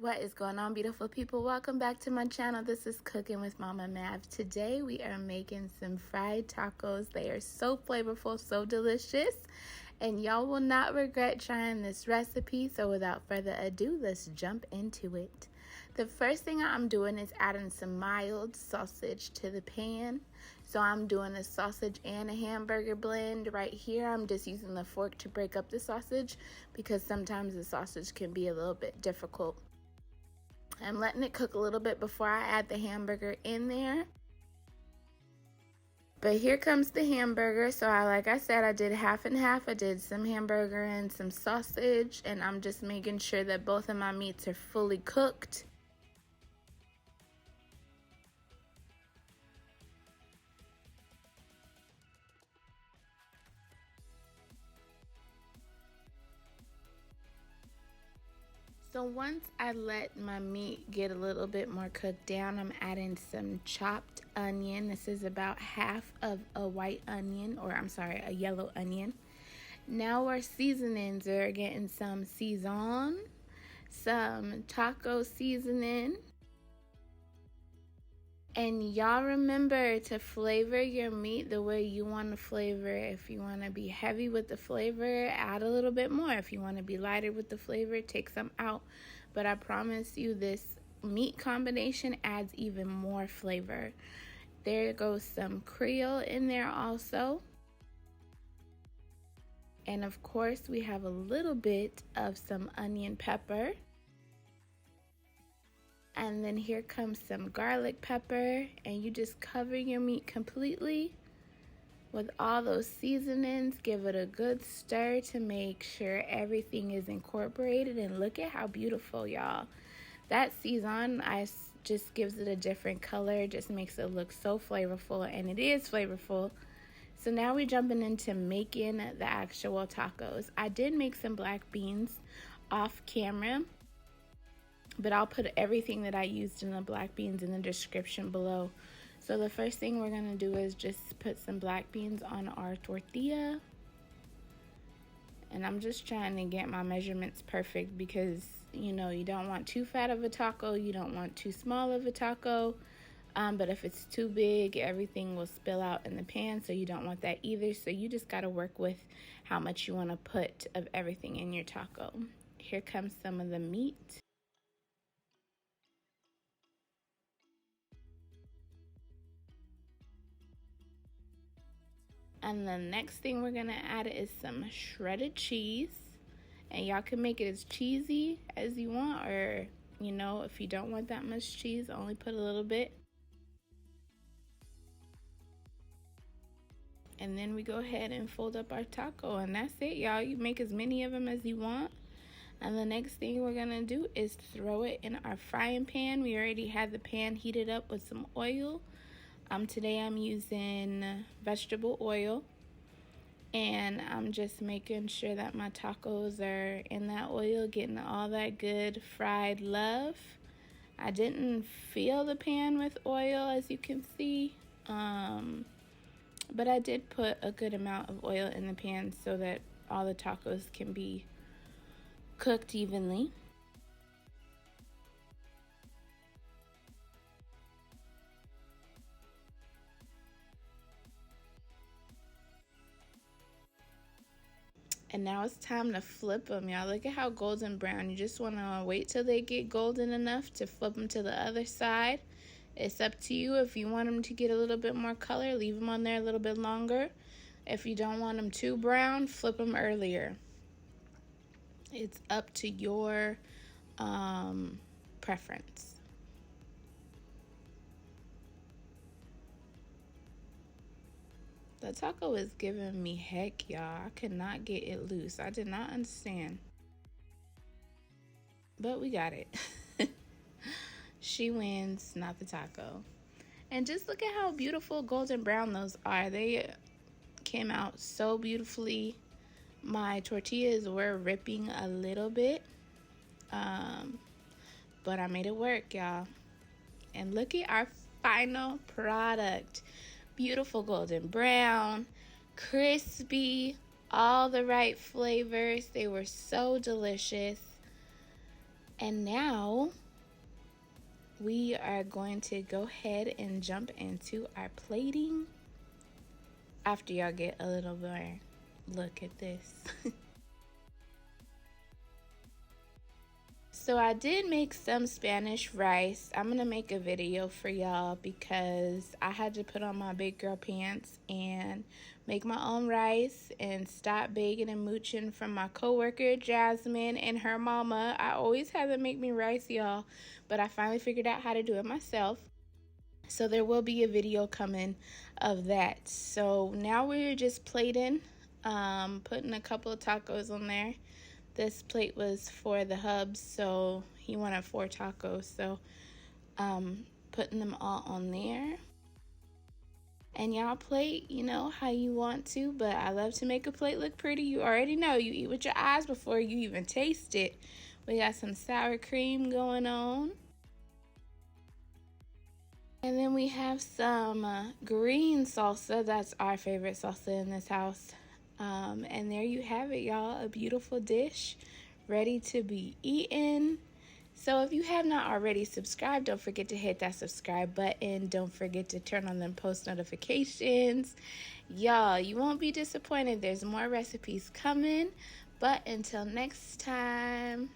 What is going on, beautiful people? Welcome back to my channel. This is Cooking with Mama Mav. Today we are making some fried tacos. They are so flavorful, so delicious, and y'all will not regret trying this recipe. So without further ado, let's jump into it. The first thing I'm doing is adding some mild sausage to the pan. So I'm doing a sausage and a hamburger blend. Right here, I'm just using the fork to break up the sausage because sometimes the sausage can be a little bit difficult. I'm letting it cook a little bit before I add the hamburger in there. But here comes the hamburger. So like I said, I did half and half. I did some hamburger and some sausage, and I'm just making sure that both of my meats are fully cooked. So once I let my meat get a little bit more cooked down, I'm adding some chopped onion. This is about half of a white onion, or I'm sorry, a yellow onion. Now our seasonings are getting some Sazon, some taco seasoning. And y'all remember to flavor your meat the way you want to flavor it. If you want to be heavy with the flavor, add a little bit more. If you want to be lighter with the flavor, take some out. But I promise you, this meat combination adds even more flavor. There goes some Creole in there also. And of course, we have a little bit of some onion pepper. And then here comes some garlic pepper, and you just cover your meat completely with all those seasonings. Give it a good stir to make sure everything is incorporated, and look at how beautiful, y'all. That Sazon just gives it a different color, just makes it look so flavorful, and it is flavorful. So now we're jumping into making the actual tacos. I did make some black beans off camera, but I'll put everything that I used in the black beans in the description below. So the first thing we're gonna do is just put some black beans on our tortilla. And I'm just trying to get my measurements perfect because, you know, you don't want too fat of a taco, you don't want too small of a taco. But if it's too big, everything will spill out in the pan, so you don't want that either. So you just gotta work with how much you wanna put of everything in your taco. Here comes some of the meat. And the next thing we're gonna add is some shredded cheese. And y'all can make it as cheesy as you want, or, you know, if you don't want that much cheese, only put a little bit. And then we go ahead and fold up our taco, and that's it, y'all. You make as many of them as you want. And the next thing we're gonna do is throw it in our frying pan. We already had the pan heated up with some oil. Today I'm using vegetable oil, and I'm just making sure that my tacos are in that oil, getting all that good fried love. I didn't fill the pan with oil, as you can see, but I did put a good amount of oil in the pan so that all the tacos can be cooked evenly. And now it's time to flip them, y'all. Look at how golden brown. You just want to wait till they get golden enough to flip them to the other side. It's up to you. If you want them to get a little bit more color, leave them on there a little bit longer. If you don't want them too brown, flip them earlier. It's up to your preference. The taco is giving me heck, y'all. I could not get it loose. I did not understand. But we got it. She wins, not the taco. And just look at how beautiful golden brown those are. They came out so beautifully. My tortillas were ripping a little bit. But I made it work, y'all. And look at our final product. Beautiful golden brown, crispy, all the right flavors. They were so delicious. And now we are going to go ahead and jump into our plating after y'all get a little more look at this. So I did make some Spanish rice. I'm gonna make a video for y'all because I had to put on my big girl pants and make my own rice and stop begging and mooching from my coworker Jasmine and her mama. I always had to make me rice, y'all, but I finally figured out how to do it myself. So there will be a video coming of that. So now we're just plating, putting a couple of tacos on there. This plate was for the hubs, so he wanted 4 tacos, so putting them all on there. And y'all plate, you know, how you want to, but I love to make a plate look pretty. You already know, you eat with your eyes before you even taste it. We got some sour cream going on. And then we have some green salsa. That's our favorite salsa in this house. And there you have it, y'all, a beautiful dish ready to be eaten. So if you have not already subscribed, don't forget to hit that subscribe button. Don't forget to turn on them post notifications. Y'all, you won't be disappointed. There's more recipes coming. But until next time.